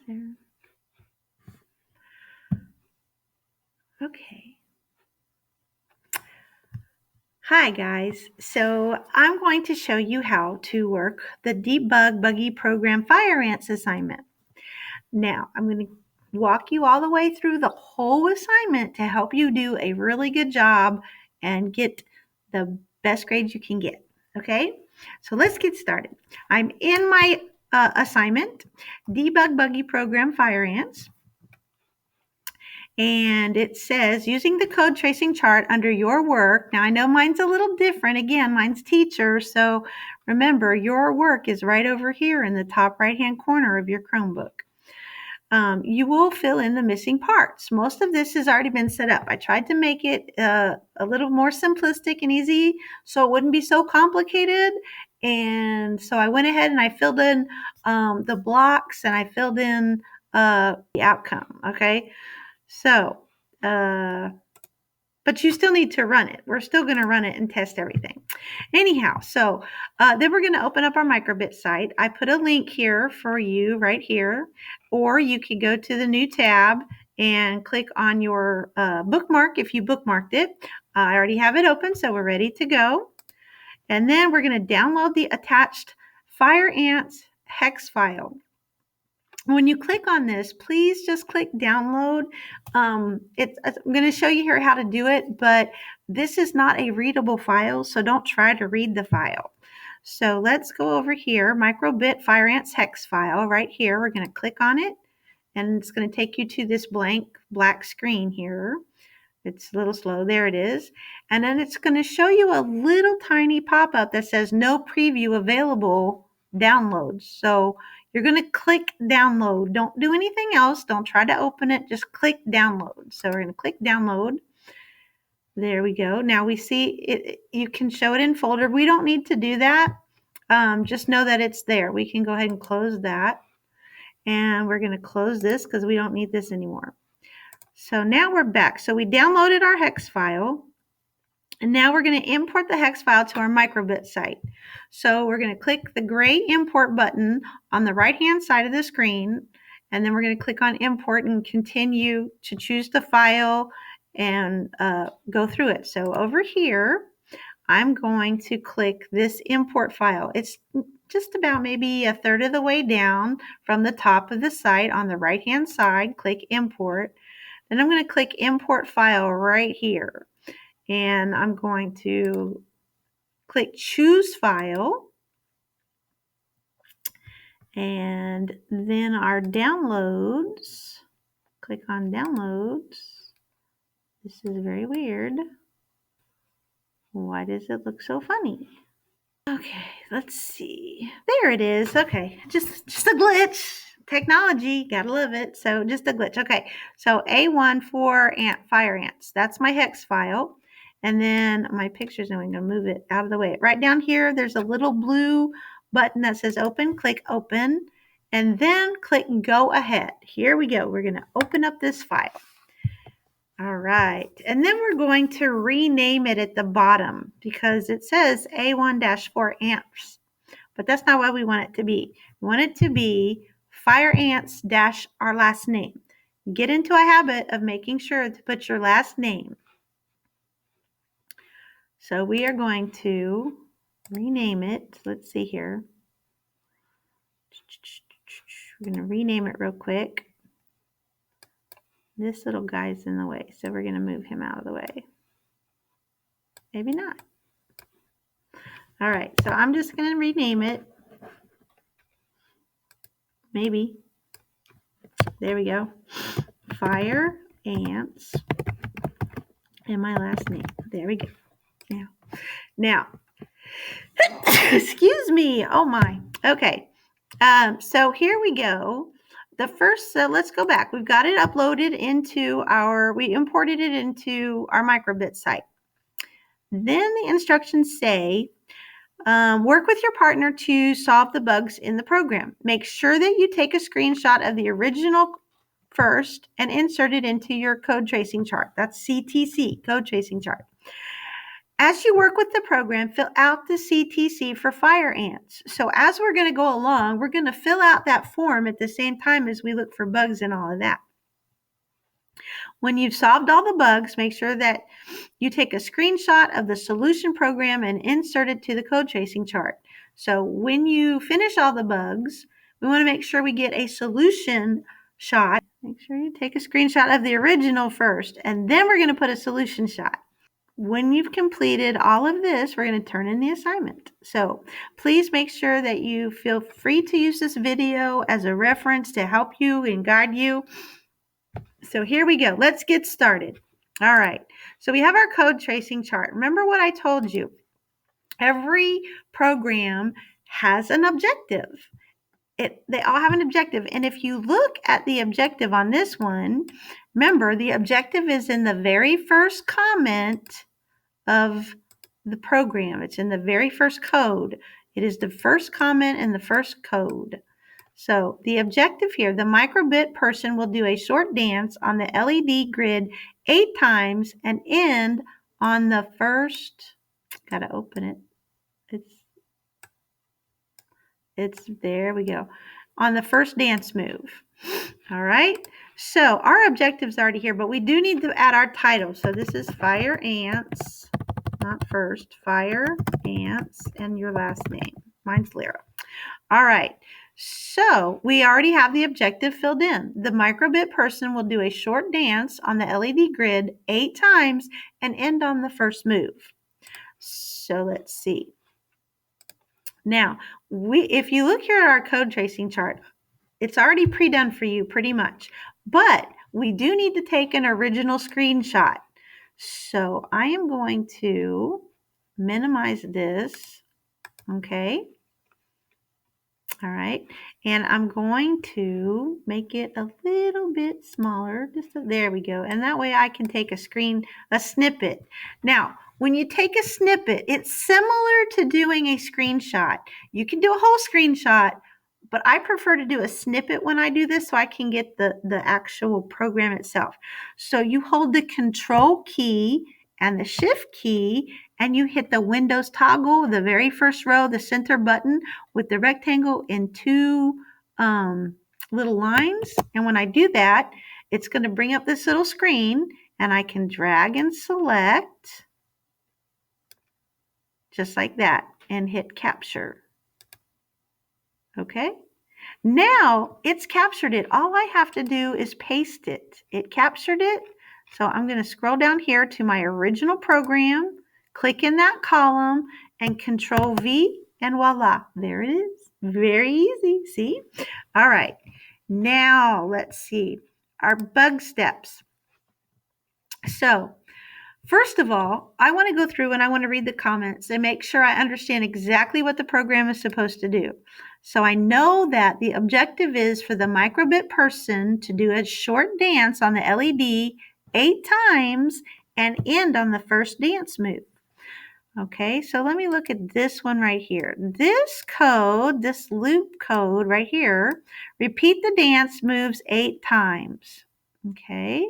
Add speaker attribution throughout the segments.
Speaker 1: there. Okay. Hi guys, so I'm going to show you how to work the Debug Buggy Program Fire Ants assignment. Now, I'm going to walk you all the way through the whole assignment to help you do a really good job and get the best grades you can get. Okay, so let's get started. I'm in my assignment, Debug Buggy Program Fire Ants. And it says, using the code tracing chart under your work. Now, I know mine's a little different. Again, mine's teacher. So remember, your work is right over here in the top right-hand corner of your Chromebook. You will fill in the missing parts. Most of this has already been set up. I tried to make it a little more simplistic and easy so it wouldn't be so complicated. And so I went ahead and I filled in the blocks and I filled in the outcome. Okay. So, but you still need to run it. We're still going to run it and test everything. Anyhow, so then we're going to open up our microbit site. I put a link here for you right here, or you could go to the new tab and click on your bookmark if you bookmarked it. I already have it open, so we're ready to go. And then we're going to download the attached Fire Ants hex file. When you click on this, please just click download. I'm going to show you here how to do it, but this is not a readable file, so don't try to read the file. So let's go over here, microbit Fire Ants hex file right here. We're going to click on it, and it's going to take you to this blank black screen here. It's a little slow. There it is. And then it's going to show you a little tiny pop-up that says no preview available downloads. So you're going to click download. Don't do anything else. Don't try to open it. Just click download. So we're going to click download. There we go. Now we see it. You can show it in folder. We don't need to do that. Just know that it's there. We can go ahead and close that. And we're going to close this because we don't need this anymore. So now we're back. So we downloaded our hex file. And now we're going to import the hex file to our microbit site. So we're going to click the gray import button on the right-hand side of the screen. And then we're going to click on import and continue to choose the file and go through it. So over here, I'm going to click this import file. It's just about maybe a third of the way down from the top of the site on the right-hand side. Click import. Then I'm going to click import file right here. And I'm going to click choose file. And then our downloads, click on downloads. This is very weird. Why does it look so funny? Okay, let's see. There it is. Okay, just a glitch. Technology, gotta love it. So just a glitch. Okay, so A1 for Fire Ants. That's my hex file. And then my pictures, and I'm going to move it out of the way. Right down here, there's a little blue button that says open. Click open. And then click go ahead. Here we go. We're going to open up this file. All right. And then we're going to rename it at the bottom because it says A1-4 ants. But that's not what we want it to be. We want it to be Fire Ants dash our last name. Get into a habit of making sure to put your last name. So we are going to rename it. Let's see here. We're going to rename it real quick. This little guy's in the way, so we're going to move him out of the way. Maybe not. All right, so I'm just going to rename it. Maybe. There we go. Fire Ants and my last name. There we go. Now, excuse me. Oh my. Okay. So here we go. The first, let's go back. We've got it uploaded into we imported it into our microbit site. Then the instructions say, work with your partner to solve the bugs in the program. Make sure that you take a screenshot of the original first and insert it into your code tracing chart. That's CTC, code tracing chart. As you work with the program, fill out the CTC for fire ants. So as we're going to go along, we're going to fill out that form at the same time as we look for bugs and all of that. When you've solved all the bugs, make sure that you take a screenshot of the solution program and insert it to the code tracing chart. So when you finish all the bugs, we want to make sure we get a solution shot. Make sure you take a screenshot of the original first, and then we're going to put a solution shot. When you've completed all of this, we're going to turn in the assignment. So please make sure that you feel free to use this video as a reference to help you and guide you. So here we go. Let's get started. All right. So we have our code tracing chart. Remember what I told you. Every program has an objective. They all have an objective. And if you look at the objective on this one, remember the objective is in the very first comment of the program. It's in the very first code. It is the first comment in the first code. So the objective here, the microbit person will do a short dance on the LED grid 8 times and end on the first, gotta open it. It's there we go. On the first dance move. All right. So our objective's already here, but we do need to add our title. So this is Fire Ants, not first, Fire Ants, and your last name. Mine's Lyra. All right. So we already have the objective filled in. The microbit person will do a short dance on the LED grid 8 times and end on the first move. So let's see. Now, if you look here at our code tracing chart, it's already pre-done for you pretty much, but we do need to take an original screenshot. So I am going to minimize this, okay? All right, and I'm going to make it a little bit smaller. There we go, and that way I can take a snippet. Now, when you take a snippet, it's similar to doing a screenshot. You can do a whole screenshot, but I prefer to do a snippet when I do this so I can get the actual program itself. So you hold the Control key and the Shift key, and you hit the Windows toggle, the very first row, the center button with the rectangle in 2 little lines. And when I do that, it's going to bring up this little screen, and I can drag and select just like that and hit capture. Okay. Now it's captured it. All I have to do is paste it. It captured it. So I'm going to scroll down here to my original program, click in that column, and Control V, and voila, there it is. Very easy, see? All right, now let's see our bug steps. So first of all, I want to go through and I want to read the comments and make sure I understand exactly what the program is supposed to do. So I know that the objective is for the microbit person to do a short dance on the LED 8 times and end on the first dance move. Okay, so let me look at this one right here. This code, this loop code right here, repeat the dance moves 8 times. Okay,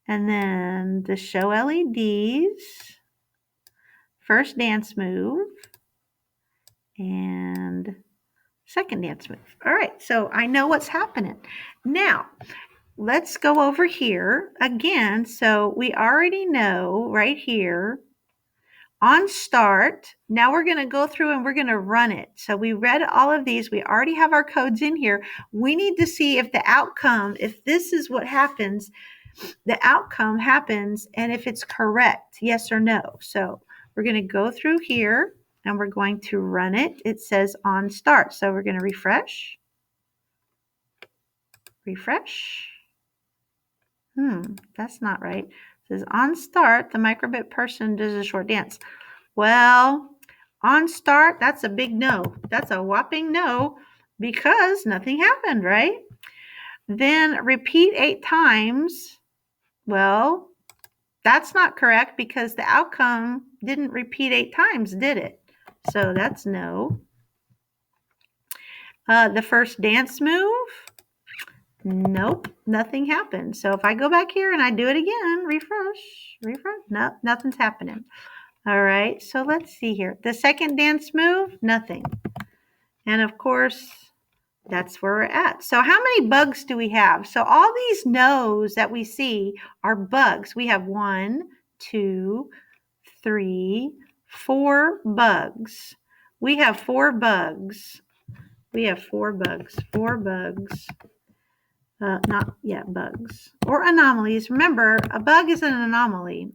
Speaker 1: and then the show LEDs, first dance move, and second dance move. All right, so I know what's happening. Now, let's go over here again. So we already know right here on start. Now we're going to go through and we're going to run it. So we read all of these. We already have our codes in here. We need to see if the outcome, if this is what happens, the outcome happens, and if it's correct, yes or no. So we're going to go through here and we're going to run it. It says on start. So we're going to refresh. That's not right. It says on start, the microbit person does a short dance. Well, on start, that's a big no. That's a whopping no because nothing happened, right? Then repeat 8 times. Well, that's not correct because the outcome didn't repeat 8 times, did it? So that's no. The first dance move, nope, nothing happened. So if I go back here and I do it again, refresh, no, nothing's happening. All right, so let's see here. The second dance move, nothing. And of course, that's where we're at. So how many bugs do we have? So all these no's that we see are bugs. We have 1, 2, 3, 4 bugs. We have 4 bugs. We have 4 bugs. 4 bugs. Not yet bugs. Or anomalies. Remember, a bug is an anomaly.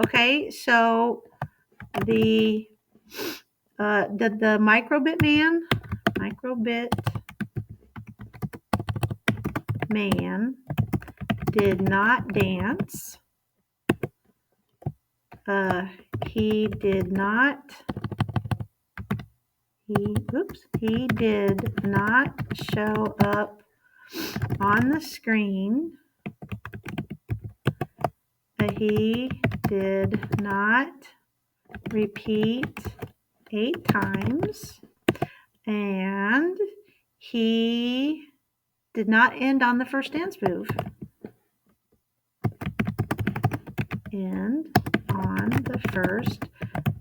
Speaker 1: Okay, so the microbit man did not dance. He did not show up on the screen. He did not repeat 8 times, and he did not end on the first dance move. End on the first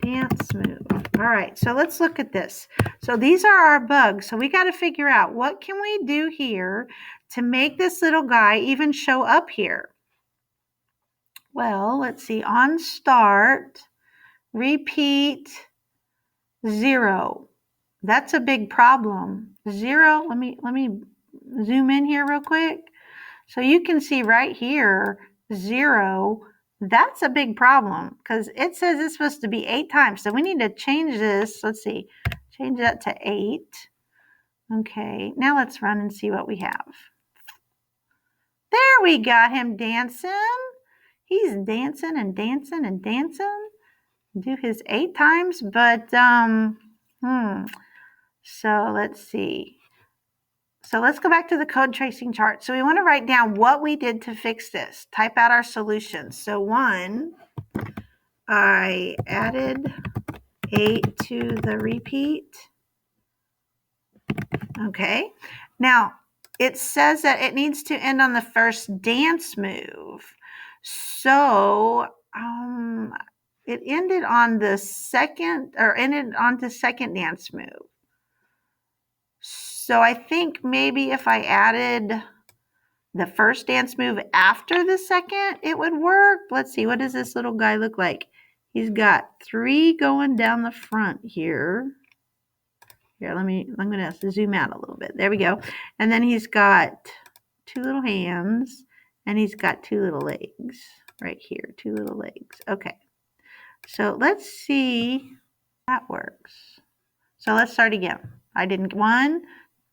Speaker 1: dance move. All right, so let's look at this. So these are our bugs. So we got to figure out what can we do here to make this little guy even show up here. Well, let's see. On start, repeat 0. That's a big problem. 0. Let me zoom in here real quick. So you can see right here, 0. That's a big problem because it says it's supposed to be 8 times. So we need to change this. Let's see. Change that to 8. Okay. Now let's run and see what we have. There we got him dancing. He's dancing and dancing and dancing. Do his 8 times, but so let's see. So let's go back to the code tracing chart. So we want to write down what we did to fix this. Type out our solutions. So 1, I added 8 to the repeat. Okay. Now it says that it needs to end on the first dance move. So it ended on the second dance move. So I think maybe if I added the first dance move after the second, it would work. Let's see, what does this little guy look like? He's got 3 going down the front here. Here, I'm going to zoom out a little bit. There we go. And then he's got 2 little hands, and he's got 2 little legs right here, 2 little legs. Okay. So let's see if that works. So let's start again. I did 1,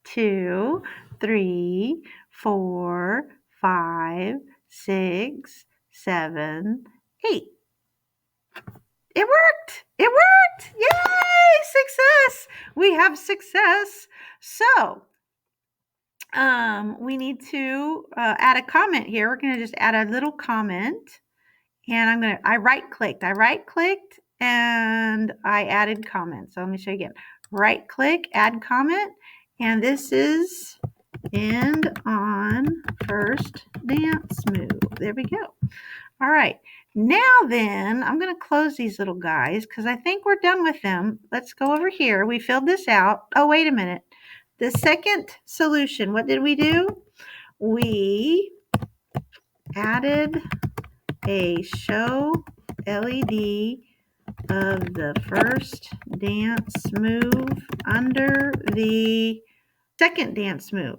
Speaker 1: 2, 3, 4, 5, 6, 7, 8. It worked. It worked. Yay! Success. We have success. So we need to add a comment here. We're going to just add a little comment. And I right-clicked and I added comments. So let me show you again. Right-click, add comment, and this is end on first dance move. There we go. All right. Now then, I'm going to close these little guys because I think we're done with them. Let's go over here. We filled this out. Oh, wait a minute. The second solution, what did we do? We added a show LED of the first dance move under the second dance move.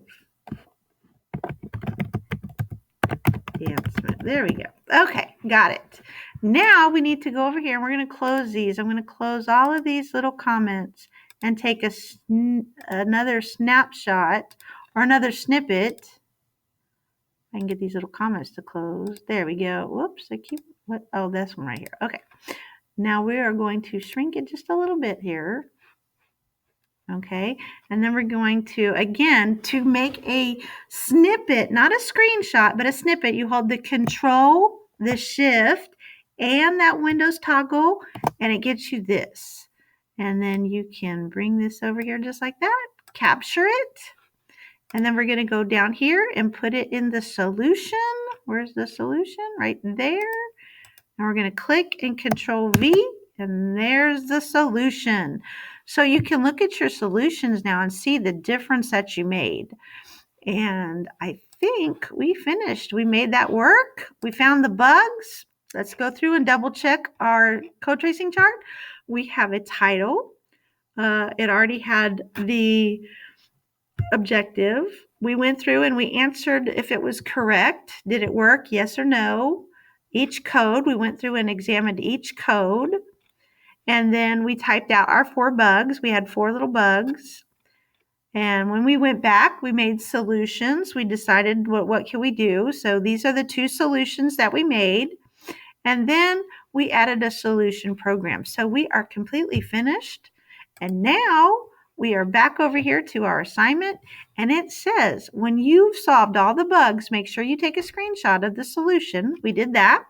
Speaker 1: There we go. Okay, got it. Now we need to go over here and we're going to close these. I'm going to close all of these little comments and take another snapshot or another snippet. I can get these little comments to close. There we go. Whoops, oh, this one right here. Okay. Now we are going to shrink it just a little bit here. Okay, and then we're going to, again, to make a snippet, not a screenshot, but a snippet, you hold the Control, the Shift, and that Windows toggle, and it gets you this. And then you can bring this over here just like that, capture it, and then we're going to go down here and put it in the solution. Where's the solution? Right there. And we're going to click and Control V, And there's the solution. So you can look at your solutions now and see the difference that you made. And I think we finished. We made that work. We found the bugs. Let's go through and double check our code tracing chart. We have a title. It already had the objective. We went through and we answered if it was correct. Did it work? Yes or no. Each code, we went through and examined each code. And then we typed out our 4 bugs. We had 4 little bugs. And when we went back, we made solutions. We decided what can we do. So these are the 2 solutions that we made. And then we added a solution program. So we are completely finished. And now we are back over here to our assignment. And it says, when you've solved all the bugs, make sure you take a screenshot of the solution. We did that.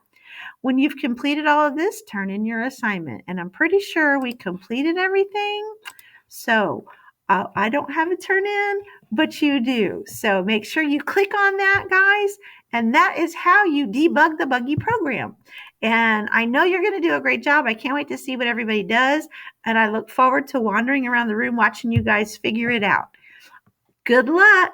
Speaker 1: When you've completed all of this, turn in your assignment. And I'm pretty sure we completed everything. So I don't have a turn in, but you do. So make sure you click on that, guys. And that is how you debug the Buggy program. And I know you're going to do a great job. I can't wait to see what everybody does. And I look forward to wandering around the room watching you guys figure it out. Good luck.